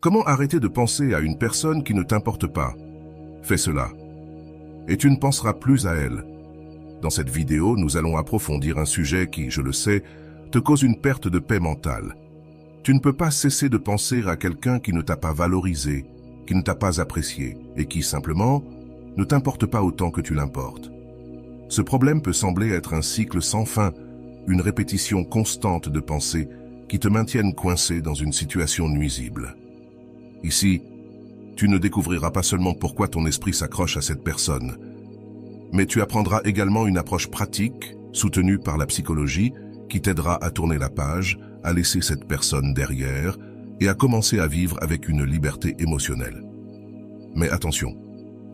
Comment arrêter de penser à une personne qui ne t'importe pas? Fais cela, et tu ne penseras plus à elle. Dans cette vidéo, nous allons approfondir un sujet qui, je le sais, te cause une perte de paix mentale. Tu ne peux pas cesser de penser à quelqu'un qui ne t'a pas valorisé, qui ne t'a pas apprécié, et qui, simplement, ne t'importe pas autant que tu l'importes. Ce problème peut sembler être un cycle sans fin, une répétition constante de pensées qui te maintiennent coincé dans une situation nuisible. Ici, tu ne découvriras pas seulement pourquoi ton esprit s'accroche à cette personne, mais tu apprendras également une approche pratique, soutenue par la psychologie, qui t'aidera à tourner la page, à laisser cette personne derrière et à commencer à vivre avec une liberté émotionnelle. Mais attention,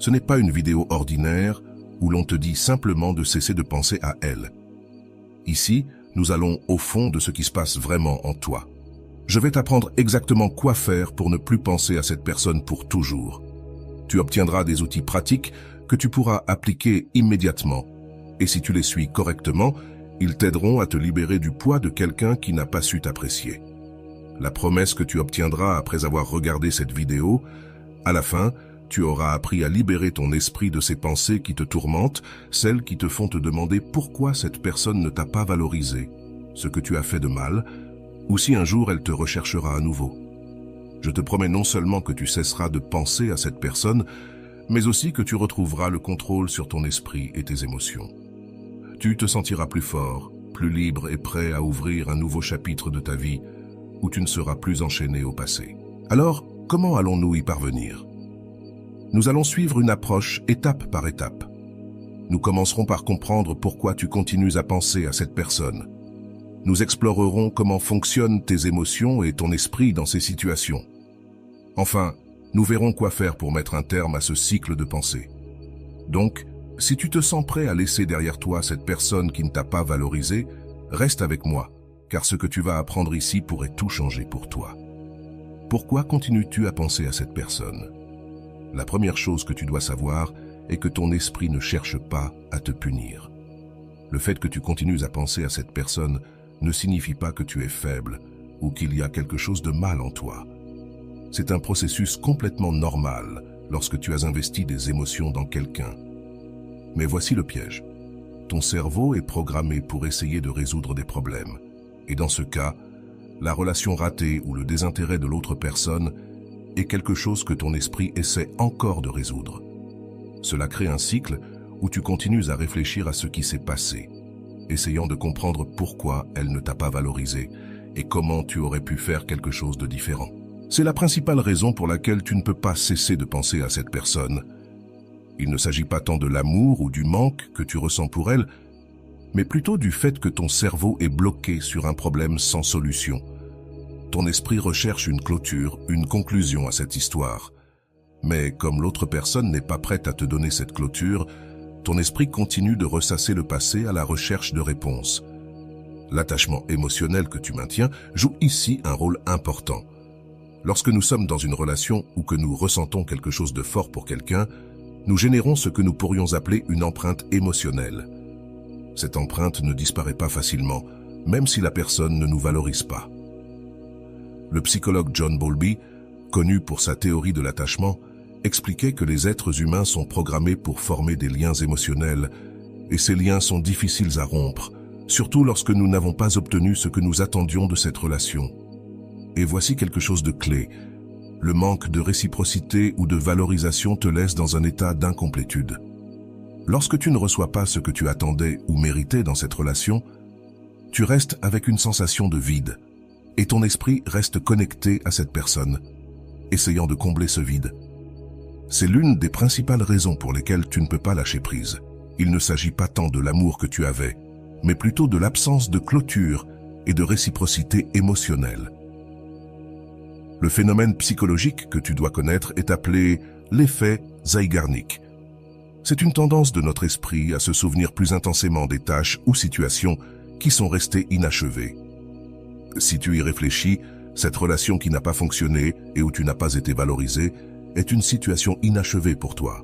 ce n'est pas une vidéo ordinaire où l'on te dit simplement de cesser de penser à elle. Ici, nous allons au fond de ce qui se passe vraiment en toi. Je vais t'apprendre exactement quoi faire pour ne plus penser à cette personne pour toujours. Tu obtiendras des outils pratiques que tu pourras appliquer immédiatement. Et si tu les suis correctement, ils t'aideront à te libérer du poids de quelqu'un qui n'a pas su t'apprécier. La promesse que tu obtiendras après avoir regardé cette vidéo, à la fin, tu auras appris à libérer ton esprit de ces pensées qui te tourmentent, celles qui te font te demander pourquoi cette personne ne t'a pas valorisé, ce que tu as fait de mal, ou si un jour elle te recherchera à nouveau. Je te promets non seulement que tu cesseras de penser à cette personne, mais aussi que tu retrouveras le contrôle sur ton esprit et tes émotions. Tu te sentiras plus fort, plus libre et prêt à ouvrir un nouveau chapitre de ta vie où tu ne seras plus enchaîné au passé. Alors, comment allons-nous y parvenir? Nous allons suivre une approche étape par étape. Nous commencerons par comprendre pourquoi tu continues à penser à cette personne. Nous explorerons comment fonctionnent tes émotions et ton esprit dans ces situations. Enfin, nous verrons quoi faire pour mettre un terme à ce cycle de pensée. Donc, si tu te sens prêt à laisser derrière toi cette personne qui ne t'a pas valorisé, reste avec moi, car ce que tu vas apprendre ici pourrait tout changer pour toi. Pourquoi continues-tu à penser à cette personne? La première chose que tu dois savoir est que ton esprit ne cherche pas à te punir. Le fait que tu continues à penser à cette personne ne signifie pas que tu es faible ou qu'il y a quelque chose de mal en toi. C'est un processus complètement normal lorsque tu as investi des émotions dans quelqu'un. Mais voici le piège. Ton cerveau est programmé pour essayer de résoudre des problèmes. Et dans ce cas, la relation ratée ou le désintérêt de l'autre personne est quelque chose que ton esprit essaie encore de résoudre. Cela crée un cycle où tu continues à réfléchir à ce qui s'est passé, essayant de comprendre pourquoi elle ne t'a pas valorisé et comment tu aurais pu faire quelque chose de différent. C'est la principale raison pour laquelle tu ne peux pas cesser de penser à cette personne. Il ne s'agit pas tant de l'amour ou du manque que tu ressens pour elle, mais plutôt du fait que ton cerveau est bloqué sur un problème sans solution. Ton esprit recherche une clôture, une conclusion à cette histoire. Mais comme l'autre personne n'est pas prête à te donner cette clôture, ton esprit continue de ressasser le passé à la recherche de réponses. L'attachement émotionnel que tu maintiens joue ici un rôle important. Lorsque nous sommes dans une relation ou que nous ressentons quelque chose de fort pour quelqu'un, nous générons ce que nous pourrions appeler une empreinte émotionnelle. Cette empreinte ne disparaît pas facilement, même si la personne ne nous valorise pas. Le psychologue John Bowlby, connu pour sa théorie de l'attachement, expliquait que les êtres humains sont programmés pour former des liens émotionnels, et ces liens sont difficiles à rompre, surtout lorsque nous n'avons pas obtenu ce que nous attendions de cette relation. Et voici quelque chose de clé. Le manque de réciprocité ou de valorisation te laisse dans un état d'incomplétude. Lorsque tu ne reçois pas ce que tu attendais ou méritais dans cette relation, tu restes avec une sensation de vide, et ton esprit reste connecté à cette personne, essayant de combler ce vide. C'est l'une des principales raisons pour lesquelles tu ne peux pas lâcher prise. Il ne s'agit pas tant de l'amour que tu avais, mais plutôt de l'absence de clôture et de réciprocité émotionnelle. Le phénomène psychologique que tu dois connaître est appelé l'effet Zeigarnik. C'est une tendance de notre esprit à se souvenir plus intensément des tâches ou situations qui sont restées inachevées. Si tu y réfléchis, cette relation qui n'a pas fonctionné et où tu n'as pas été valorisé est une situation inachevée pour toi.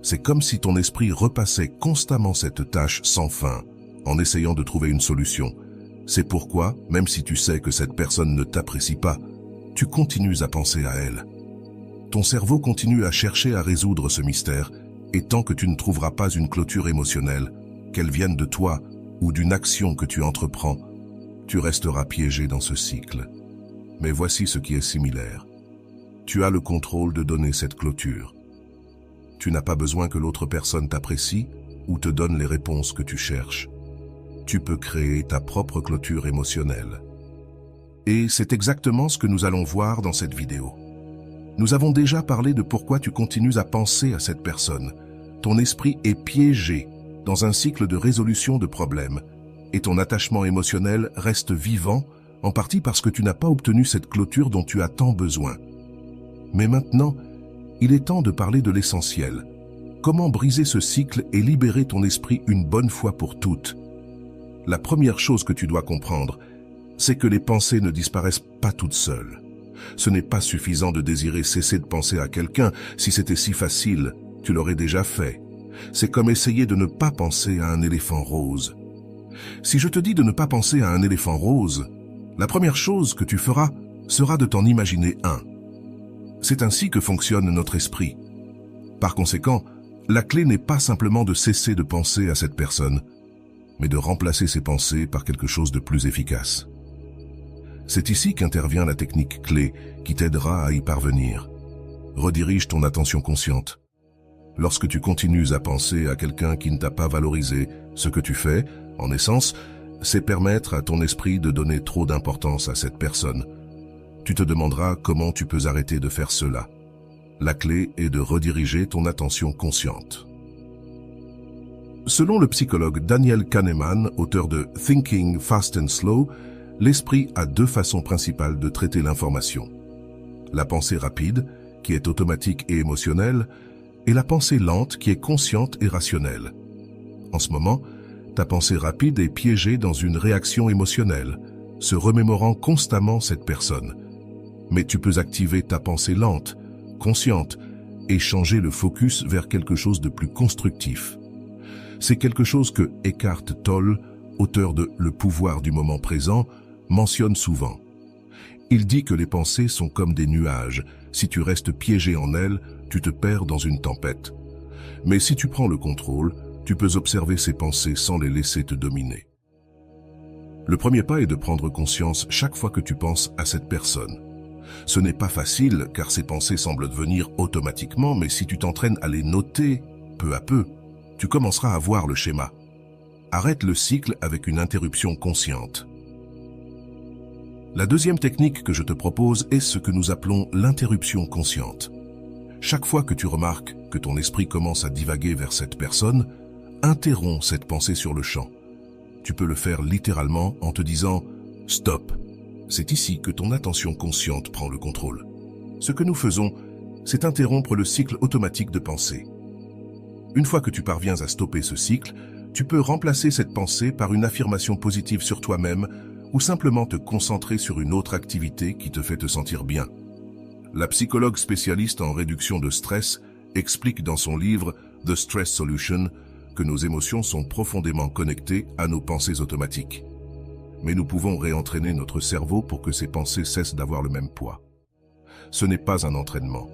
C'est comme si ton esprit repassait constamment cette tâche sans fin, en essayant de trouver une solution. C'est pourquoi, même si tu sais que cette personne ne t'apprécie pas, tu continues à penser à elle. Ton cerveau continue à chercher à résoudre ce mystère, et tant que tu ne trouveras pas une clôture émotionnelle, qu'elle vienne de toi ou d'une action que tu entreprends, tu resteras piégé dans ce cycle. Mais voici ce qui est similaire. Tu as le contrôle de donner cette clôture. Tu n'as pas besoin que l'autre personne t'apprécie ou te donne les réponses que tu cherches. Tu peux créer ta propre clôture émotionnelle. Et c'est exactement ce que nous allons voir dans cette vidéo. Nous avons déjà parlé de pourquoi tu continues à penser à cette personne. Ton esprit est piégé dans un cycle de résolution de problèmes et ton attachement émotionnel reste vivant, en partie parce que tu n'as pas obtenu cette clôture dont tu as tant besoin. Mais maintenant, il est temps de parler de l'essentiel. Comment briser ce cycle et libérer ton esprit une bonne fois pour toutes? La première chose que tu dois comprendre, c'est que les pensées ne disparaissent pas toutes seules. Ce n'est pas suffisant de désirer cesser de penser à quelqu'un. Si c'était si facile, tu l'aurais déjà fait. C'est comme essayer de ne pas penser à un éléphant rose. Si je te dis de ne pas penser à un éléphant rose, la première chose que tu feras sera de t'en imaginer un. C'est ainsi que fonctionne notre esprit. Par conséquent, la clé n'est pas simplement de cesser de penser à cette personne, mais de remplacer ces pensées par quelque chose de plus efficace. C'est ici qu'intervient la technique clé qui t'aidera à y parvenir. Redirige ton attention consciente. Lorsque tu continues à penser à quelqu'un qui ne t'a pas valorisé, ce que tu fais, en essence, c'est permettre à ton esprit de donner trop d'importance à cette personne. Tu te demanderas comment tu peux arrêter de faire cela. La clé est de rediriger ton attention consciente. Selon le psychologue Daniel Kahneman, auteur de Thinking Fast and Slow, l'esprit a deux façons principales de traiter l'information. La pensée rapide, qui est automatique et émotionnelle, et la pensée lente, qui est consciente et rationnelle. En ce moment, ta pensée rapide est piégée dans une réaction émotionnelle, se remémorant constamment cette personne. Mais tu peux activer ta pensée lente, consciente, et changer le focus vers quelque chose de plus constructif. C'est quelque chose que Eckhart Tolle, auteur de Le pouvoir du moment présent, mentionne souvent. Il dit que les pensées sont comme des nuages. Si tu restes piégé en elles, tu te perds dans une tempête. Mais si tu prends le contrôle, tu peux observer ces pensées sans les laisser te dominer. Le premier pas est de prendre conscience chaque fois que tu penses à cette personne. Ce n'est pas facile car ces pensées semblent venir automatiquement, mais si tu t'entraînes à les noter peu à peu, tu commenceras à voir le schéma. Arrête le cycle avec une interruption consciente. La deuxième technique que je te propose est ce que nous appelons l'interruption consciente. Chaque fois que tu remarques que ton esprit commence à divaguer vers cette personne, interromps cette pensée sur le champ. Tu peux le faire littéralement en te disant « Stop ». C'est ici que ton attention consciente prend le contrôle. Ce que nous faisons, c'est interrompre le cycle automatique de pensée. Une fois que tu parviens à stopper ce cycle, tu peux remplacer cette pensée par une affirmation positive sur toi-même ou simplement te concentrer sur une autre activité qui te fait te sentir bien. La psychologue spécialiste en réduction de stress explique dans son livre The Stress Solution que nos émotions sont profondément connectées à nos pensées automatiques. Mais nous pouvons réentraîner notre cerveau pour que ces pensées cessent d'avoir le même poids. Ce n'est pas un entraînement.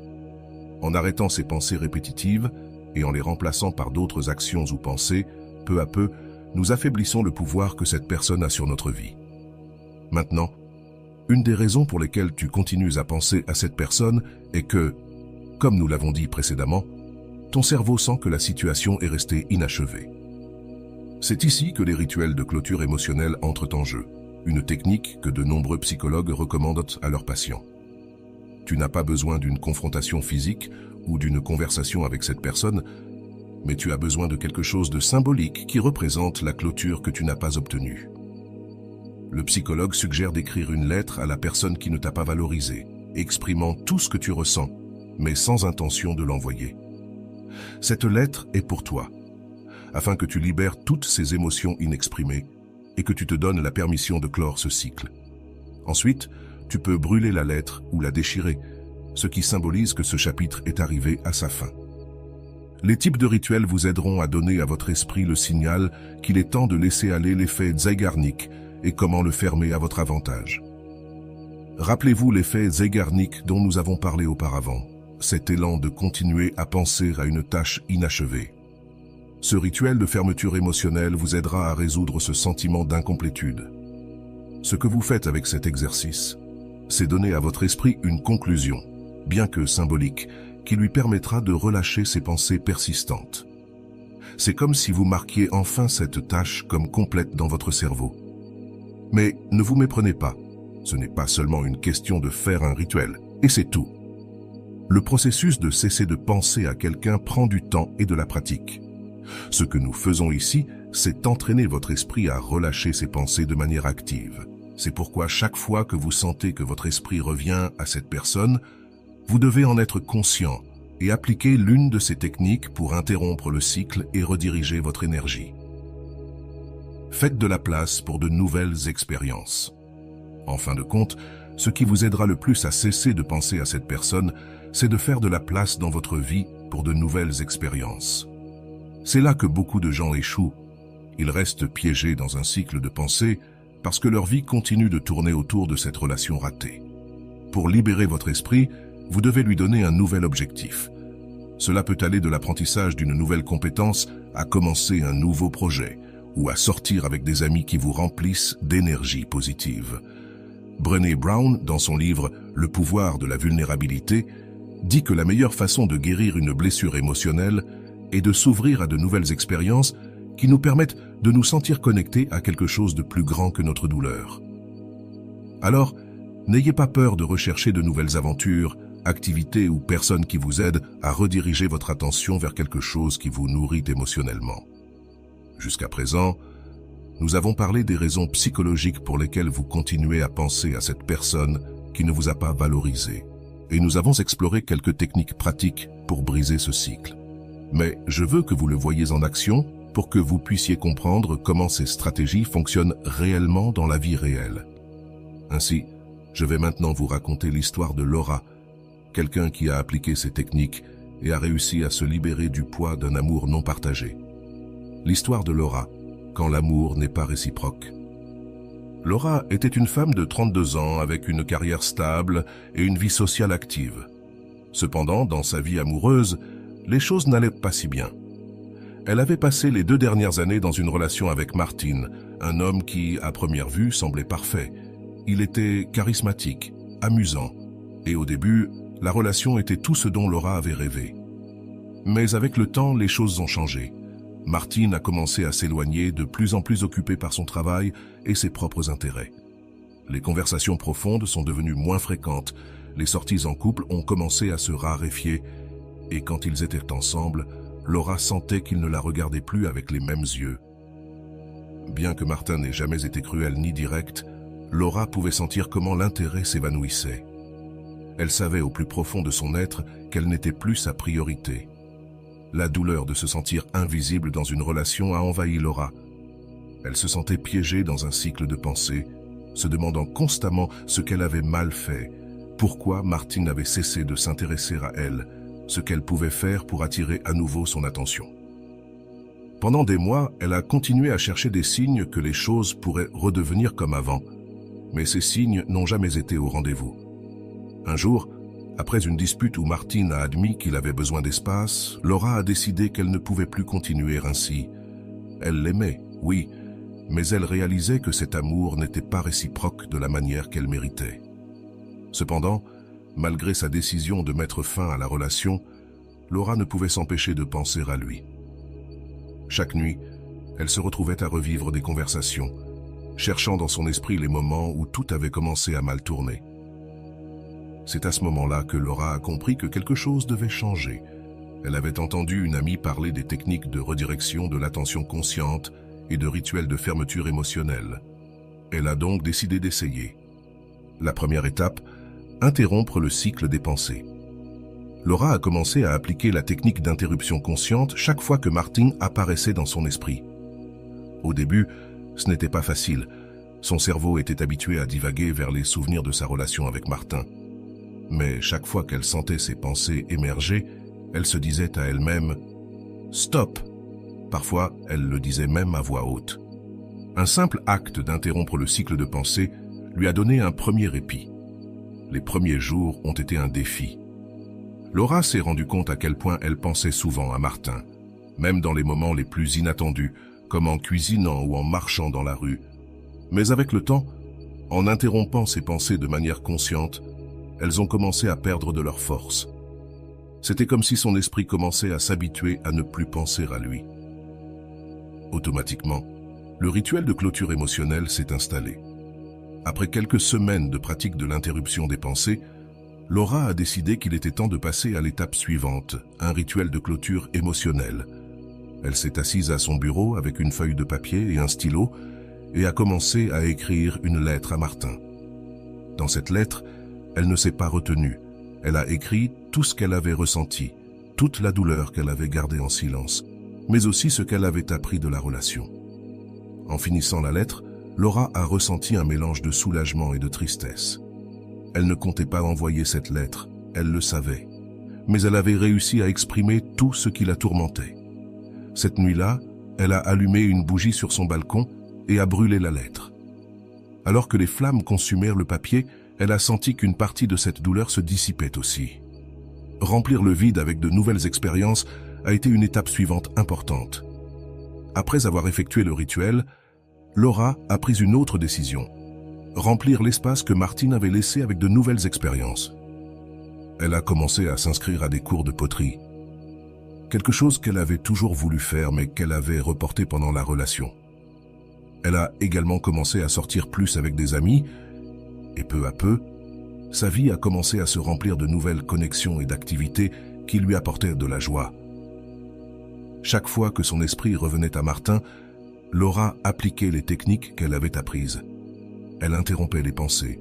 En arrêtant ces pensées répétitives et en les remplaçant par d'autres actions ou pensées, peu à peu, nous affaiblissons le pouvoir que cette personne a sur notre vie. Maintenant, une des raisons pour lesquelles tu continues à penser à cette personne est que, comme nous l'avons dit précédemment, ton cerveau sent que la situation est restée inachevée. C'est ici que les rituels de clôture émotionnelle entrent en jeu, une technique que de nombreux psychologues recommandent à leurs patients. Tu n'as pas besoin d'une confrontation physique ou d'une conversation avec cette personne, mais tu as besoin de quelque chose de symbolique qui représente la clôture que tu n'as pas obtenue. Le psychologue suggère d'écrire une lettre à la personne qui ne t'a pas valorisé, exprimant tout ce que tu ressens, mais sans intention de l'envoyer. Cette lettre est pour toi, afin que tu libères toutes ces émotions inexprimées et que tu te donnes la permission de clore ce cycle. Ensuite, tu peux brûler la lettre ou la déchirer, ce qui symbolise que ce chapitre est arrivé à sa fin. Les types de rituels vous aideront à donner à votre esprit le signal qu'il est temps de laisser aller l'effet Zeigarnik et comment le fermer à votre avantage. Rappelez-vous l'effet Zeigarnik dont nous avons parlé auparavant, cet élan de continuer à penser à une tâche inachevée. Ce rituel de fermeture émotionnelle vous aidera à résoudre ce sentiment d'incomplétude. Ce que vous faites avec cet exercice, c'est donner à votre esprit une conclusion, bien que symbolique, qui lui permettra de relâcher ses pensées persistantes. C'est comme si vous marquiez enfin cette tâche comme complète dans votre cerveau. Mais ne vous méprenez pas, ce n'est pas seulement une question de faire un rituel, et c'est tout. Le processus de cesser de penser à quelqu'un prend du temps et de la pratique. Ce que nous faisons ici, c'est entraîner votre esprit à relâcher ses pensées de manière active. C'est pourquoi chaque fois que vous sentez que votre esprit revient à cette personne, vous devez en être conscient et appliquer l'une de ces techniques pour interrompre le cycle et rediriger votre énergie. Faites de la place pour de nouvelles expériences. En fin de compte, ce qui vous aidera le plus à cesser de penser à cette personne, c'est de faire de la place dans votre vie pour de nouvelles expériences. C'est là que beaucoup de gens échouent. Ils restent piégés dans un cycle de pensée parce que leur vie continue de tourner autour de cette relation ratée. Pour libérer votre esprit, vous devez lui donner un nouvel objectif. Cela peut aller de l'apprentissage d'une nouvelle compétence à commencer un nouveau projet ou à sortir avec des amis qui vous remplissent d'énergie positive. Brené Brown, dans son livre « Le pouvoir de la vulnérabilité », dit que la meilleure façon de guérir une blessure émotionnelle est de s'ouvrir à de nouvelles expériences qui nous permettent de nous sentir connectés à quelque chose de plus grand que notre douleur. Alors, n'ayez pas peur de rechercher de nouvelles aventures, activités ou personnes qui vous aident à rediriger votre attention vers quelque chose qui vous nourrit émotionnellement. Jusqu'à présent, nous avons parlé des raisons psychologiques pour lesquelles vous continuez à penser à cette personne qui ne vous a pas valorisé. Et nous avons exploré quelques techniques pratiques pour briser ce cycle. Mais je veux que vous le voyiez en action pour que vous puissiez comprendre comment ces stratégies fonctionnent réellement dans la vie réelle. Ainsi, je vais maintenant vous raconter l'histoire de Laura, quelqu'un qui a appliqué ces techniques et a réussi à se libérer du poids d'un amour non partagé. L'histoire de Laura, quand l'amour n'est pas réciproque. Laura était une femme de 32 ans avec une carrière stable et une vie sociale active. Cependant, dans sa vie amoureuse, les choses n'allaient pas si bien. Elle avait passé les 2 dernières années dans une relation avec Martin, un homme qui, à première vue, semblait parfait. Il était charismatique, amusant, et au début, la relation était tout ce dont Laura avait rêvé. Mais avec le temps, les choses ont changé. Martin a commencé à s'éloigner, de plus en plus occupé par son travail et ses propres intérêts. Les conversations profondes sont devenues moins fréquentes, les sorties en couple ont commencé à se raréfier, et quand ils étaient ensemble, Laura sentait qu'il ne la regardait plus avec les mêmes yeux. Bien que Martin n'ait jamais été cruel ni direct, Laura pouvait sentir comment l'intérêt s'évanouissait. Elle savait au plus profond de son être qu'elle n'était plus sa priorité. La douleur de se sentir invisible dans une relation a envahi Laura. Elle se sentait piégée dans un cycle de pensée, se demandant constamment ce qu'elle avait mal fait, pourquoi Martin avait cessé de s'intéresser à elle, ce qu'elle pouvait faire pour attirer à nouveau son attention. Pendant des mois, elle a continué à chercher des signes que les choses pourraient redevenir comme avant, mais ces signes n'ont jamais été au rendez-vous. Un jour, après une dispute où Martin a admis qu'il avait besoin d'espace, Laura a décidé qu'elle ne pouvait plus continuer ainsi. Elle l'aimait, oui, mais elle réalisait que cet amour n'était pas réciproque de la manière qu'elle méritait. Cependant, malgré sa décision de mettre fin à la relation, Laura ne pouvait s'empêcher de penser à lui. Chaque nuit, elle se retrouvait à revivre des conversations, cherchant dans son esprit les moments où tout avait commencé à mal tourner. C'est à ce moment-là que Laura a compris que quelque chose devait changer. Elle avait entendu une amie parler des techniques de redirection de l'attention consciente et de rituels de fermeture émotionnelle. Elle a donc décidé d'essayer. La première étape, interrompre le cycle des pensées. Laura a commencé à appliquer la technique d'interruption consciente chaque fois que Martin apparaissait dans son esprit. Au début, ce n'était pas facile. Son cerveau était habitué à divaguer vers les souvenirs de sa relation avec Martin. Mais chaque fois qu'elle sentait ses pensées émerger, elle se disait à elle-même « Stop !» Parfois, elle le disait même à voix haute. Un simple acte d'interrompre le cycle de pensée lui a donné un premier répit. Les premiers jours ont été un défi. Laura s'est rendue compte à quel point elle pensait souvent à Martin, même dans les moments les plus inattendus, comme en cuisinant ou en marchant dans la rue. Mais avec le temps, en interrompant ces pensées de manière consciente, elles ont commencé à perdre de leur force. C'était comme si son esprit commençait à s'habituer à ne plus penser à lui. Automatiquement, le rituel de clôture émotionnelle s'est installé. Après quelques semaines de pratique de l'interruption des pensées, Laura a décidé qu'il était temps de passer à l'étape suivante, un rituel de clôture émotionnelle. Elle s'est assise à son bureau avec une feuille de papier et un stylo et a commencé à écrire une lettre à Martin. Dans cette lettre, elle ne s'est pas retenue. Elle a écrit tout ce qu'elle avait ressenti, toute la douleur qu'elle avait gardée en silence, mais aussi ce qu'elle avait appris de la relation. En finissant la lettre, Laura a ressenti un mélange de soulagement et de tristesse. Elle ne comptait pas envoyer cette lettre, elle le savait, mais elle avait réussi à exprimer tout ce qui la tourmentait. Cette nuit-là, elle a allumé une bougie sur son balcon et a brûlé la lettre. Alors que les flammes consumèrent le papier, elle a senti qu'une partie de cette douleur se dissipait aussi. Remplir le vide avec de nouvelles expériences a été une étape suivante importante. Après avoir effectué le rituel, Laura a pris une autre décision, remplir l'espace que Martine avait laissé avec de nouvelles expériences. Elle a commencé à s'inscrire à des cours de poterie, quelque chose qu'elle avait toujours voulu faire mais qu'elle avait reporté pendant la relation. Elle a également commencé à sortir plus avec des amis, et peu à peu, sa vie a commencé à se remplir de nouvelles connexions et d'activités qui lui apportaient de la joie. Chaque fois que son esprit revenait à Martin, Laura appliquait les techniques qu'elle avait apprises. Elle interrompait les pensées,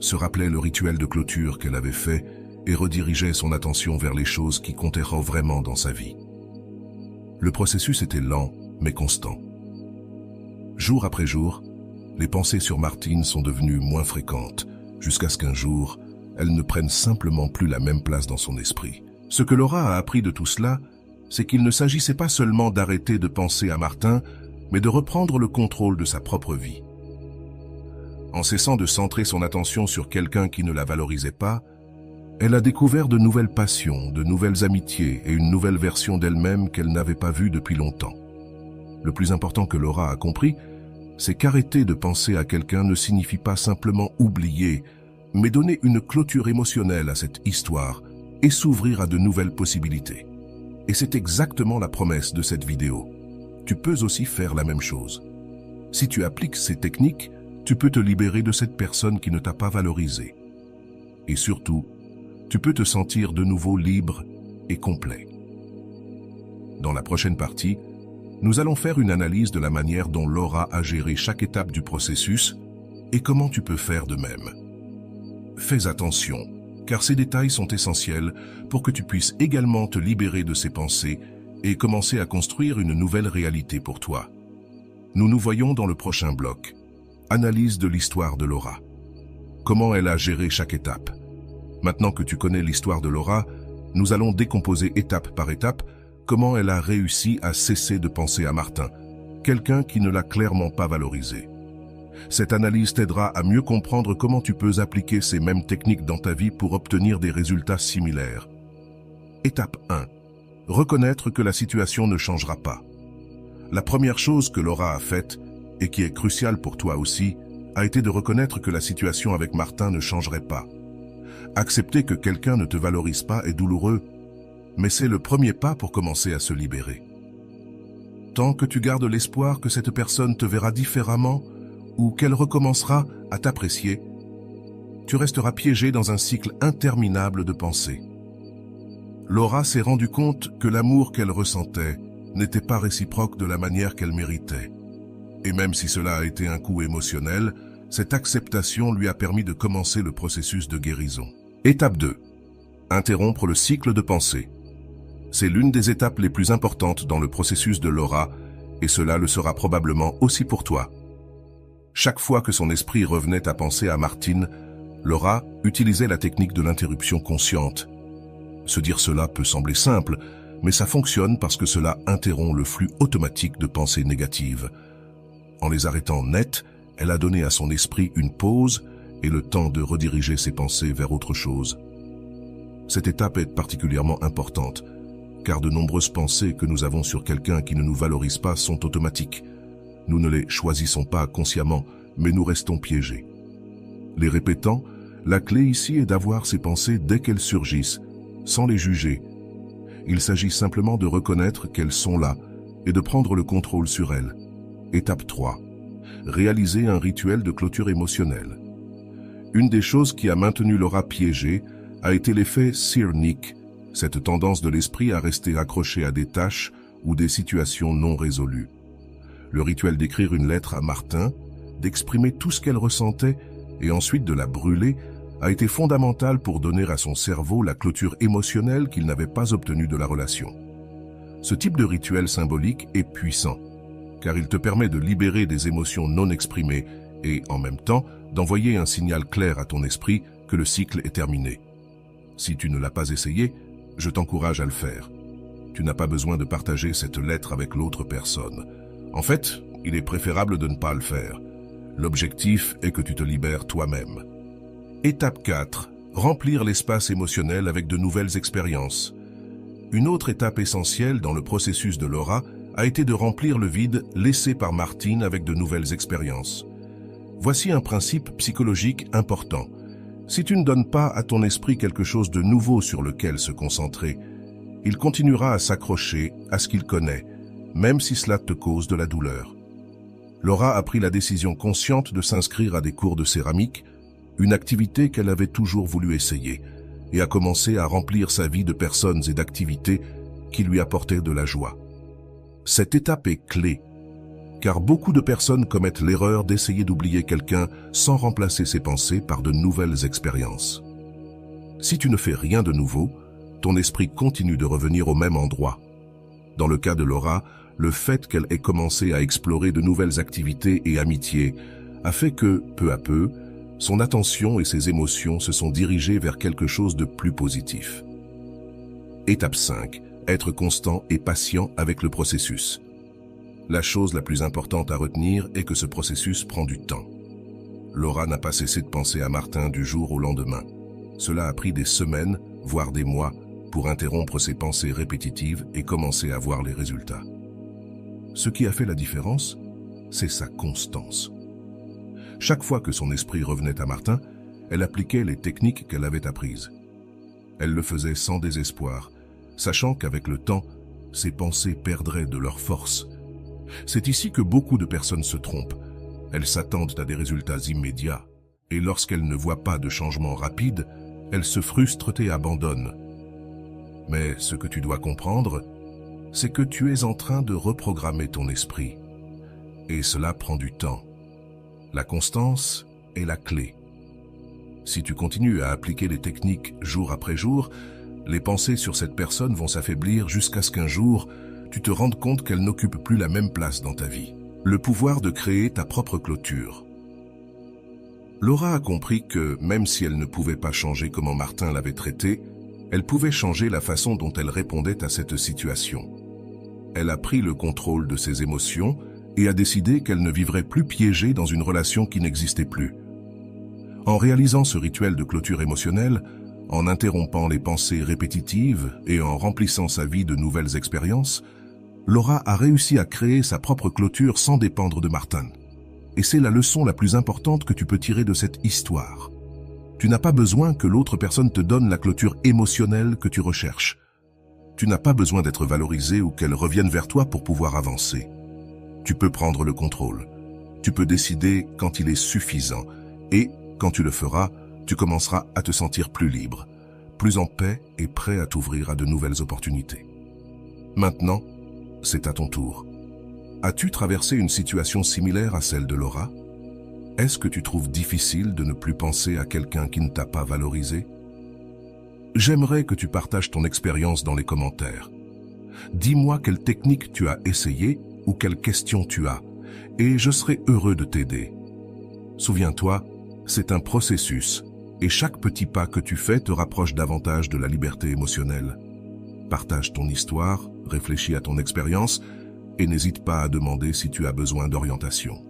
se rappelait le rituel de clôture qu'elle avait fait et redirigeait son attention vers les choses qui comptaient vraiment dans sa vie. Le processus était lent, mais constant. Jour après jour, les pensées sur Martine sont devenues moins fréquentes, jusqu'à ce qu'un jour, elles ne prennent simplement plus la même place dans son esprit. Ce que Laura a appris de tout cela, c'est qu'il ne s'agissait pas seulement d'arrêter de penser à Martin, mais de reprendre le contrôle de sa propre vie. En cessant de centrer son attention sur quelqu'un qui ne la valorisait pas, elle a découvert de nouvelles passions, de nouvelles amitiés et une nouvelle version d'elle-même qu'elle n'avait pas vue depuis longtemps. Le plus important que Laura a compris, c'est qu'arrêter de penser à quelqu'un ne signifie pas simplement oublier, mais donner une clôture émotionnelle à cette histoire et s'ouvrir à de nouvelles possibilités. Et c'est exactement la promesse de cette vidéo. Tu peux aussi faire la même chose. Si tu appliques ces techniques, tu peux te libérer de cette personne qui ne t'a pas valorisé. Et surtout, tu peux te sentir de nouveau libre et complet. Dans la prochaine partie, nous allons faire une analyse de la manière dont Laura a géré chaque étape du processus et comment tu peux faire de même. Fais attention, car ces détails sont essentiels pour que tu puisses également te libérer de ces pensées et commencer à construire une nouvelle réalité pour toi. Nous nous voyons dans le prochain bloc. Analyse de l'histoire de Laura. Comment elle a géré chaque étape. Maintenant que tu connais l'histoire de Laura, nous allons décomposer étape par étape comment elle a réussi à cesser de penser à Martin, quelqu'un qui ne l'a clairement pas valorisé. Cette analyse t'aidera à mieux comprendre comment tu peux appliquer ces mêmes techniques dans ta vie pour obtenir des résultats similaires. Étape 1. Reconnaître que la situation ne changera pas. La première chose que Laura a faite, et qui est cruciale pour toi aussi, a été de reconnaître que la situation avec Martin ne changerait pas. Accepter que quelqu'un ne te valorise pas est douloureux, mais c'est le premier pas pour commencer à se libérer. Tant que tu gardes l'espoir que cette personne te verra différemment ou qu'elle recommencera à t'apprécier, tu resteras piégé dans un cycle interminable de pensées. Laura s'est rendue compte que l'amour qu'elle ressentait n'était pas réciproque de la manière qu'elle méritait. Et même si cela a été un coup émotionnel, cette acceptation lui a permis de commencer le processus de guérison. Étape 2. Interrompre le cycle de pensée. C'est l'une des étapes les plus importantes dans le processus de Laura, et cela le sera probablement aussi pour toi. Chaque fois que son esprit revenait à penser à Martine, Laura utilisait la technique de l'interruption consciente. Se dire cela peut sembler simple, mais ça fonctionne parce que cela interrompt le flux automatique de pensées négatives. En les arrêtant net, elle a donné à son esprit une pause et le temps de rediriger ses pensées vers autre chose. Cette étape est particulièrement importante, car de nombreuses pensées que nous avons sur quelqu'un qui ne nous valorise pas sont automatiques. Nous ne les choisissons pas consciemment, mais nous restons piégés. Les répétant, la clé ici est d'avoir ces pensées dès qu'elles surgissent, sans les juger. Il s'agit simplement de reconnaître qu'elles sont là et de prendre le contrôle sur elles. Étape 3. Réaliser un rituel de clôture émotionnelle. Une des choses qui a maintenu Laura piégée a été l'effet Sear-Nick, cette tendance de l'esprit à rester accroché à des tâches ou des situations non résolues. Le rituel d'écrire une lettre à Martin, d'exprimer tout ce qu'elle ressentait et ensuite de la brûler, a été fondamental pour donner à son cerveau la clôture émotionnelle qu'il n'avait pas obtenue de la relation. Ce type de rituel symbolique est puissant, car il te permet de libérer des émotions non exprimées et, en même temps, d'envoyer un signal clair à ton esprit que le cycle est terminé. Si tu ne l'as pas essayé, je t'encourage à le faire. Tu n'as pas besoin de partager cette lettre avec l'autre personne. En fait, il est préférable de ne pas le faire. L'objectif est que tu te libères toi-même. Étape 4. Remplir l'espace émotionnel avec de nouvelles expériences. Une autre étape essentielle dans le processus de Laura a été de remplir le vide laissé par Martine avec de nouvelles expériences. Voici un principe psychologique important. Si tu ne donnes pas à ton esprit quelque chose de nouveau sur lequel se concentrer, il continuera à s'accrocher à ce qu'il connaît, même si cela te cause de la douleur. Laura a pris la décision consciente de s'inscrire à des cours de céramique, une activité qu'elle avait toujours voulu essayer, et a commencé à remplir sa vie de personnes et d'activités qui lui apportaient de la joie. Cette étape est clé, car beaucoup de personnes commettent l'erreur d'essayer d'oublier quelqu'un sans remplacer ses pensées par de nouvelles expériences. Si tu ne fais rien de nouveau, ton esprit continue de revenir au même endroit. Dans le cas de Laura, le fait qu'elle ait commencé à explorer de nouvelles activités et amitiés a fait que, peu à peu, son attention et ses émotions se sont dirigées vers quelque chose de plus positif. Étape 5. Être constant et patient avec le processus. La chose la plus importante à retenir est que ce processus prend du temps. Laura n'a pas cessé de penser à Martin du jour au lendemain. Cela a pris des semaines, voire des mois, pour interrompre ses pensées répétitives et commencer à voir les résultats. Ce qui a fait la différence, c'est sa constance. Chaque fois que son esprit revenait à Martin, elle appliquait les techniques qu'elle avait apprises. Elle le faisait sans désespoir, sachant qu'avec le temps, ses pensées perdraient de leur force. C'est ici que beaucoup de personnes se trompent. Elles s'attendent à des résultats immédiats, et lorsqu'elles ne voient pas de changement rapide, elles se frustrent et abandonnent. Mais ce que tu dois comprendre, c'est que tu es en train de reprogrammer ton esprit. Et cela prend du temps. La constance est la clé. Si tu continues à appliquer les techniques jour après jour, les pensées sur cette personne vont s'affaiblir jusqu'à ce qu'un jour, tu te rendes compte qu'elle n'occupe plus la même place dans ta vie. Le pouvoir de créer ta propre clôture. Laura a compris que, même si elle ne pouvait pas changer comment Martin l'avait traitée, elle pouvait changer la façon dont elle répondait à cette situation. Elle a pris le contrôle de ses émotions et a décidé qu'elle ne vivrait plus piégée dans une relation qui n'existait plus. En réalisant ce rituel de clôture émotionnelle, en interrompant les pensées répétitives et en remplissant sa vie de nouvelles expériences, Laura a réussi à créer sa propre clôture sans dépendre de Martin. Et c'est la leçon la plus importante que tu peux tirer de cette histoire. Tu n'as pas besoin que l'autre personne te donne la clôture émotionnelle que tu recherches. Tu n'as pas besoin d'être valorisé ou qu'elle revienne vers toi pour pouvoir avancer. Tu peux prendre le contrôle. Tu peux décider quand il est suffisant. Et, quand tu le feras, tu commenceras à te sentir plus libre, plus en paix et prêt à t'ouvrir à de nouvelles opportunités. Maintenant, c'est à ton tour. As-tu traversé une situation similaire à celle de Laura? Est-ce que tu trouves difficile de ne plus penser à quelqu'un qui ne t'a pas valorisé? J'aimerais que tu partages ton expérience dans les commentaires. Dis-moi quelle technique tu as essayé ou quelles questions tu as, et je serai heureux de t'aider. Souviens-toi, c'est un processus, et chaque petit pas que tu fais te rapproche davantage de la liberté émotionnelle. Partage ton histoire, réfléchis à ton expérience, et n'hésite pas à demander si tu as besoin d'orientation.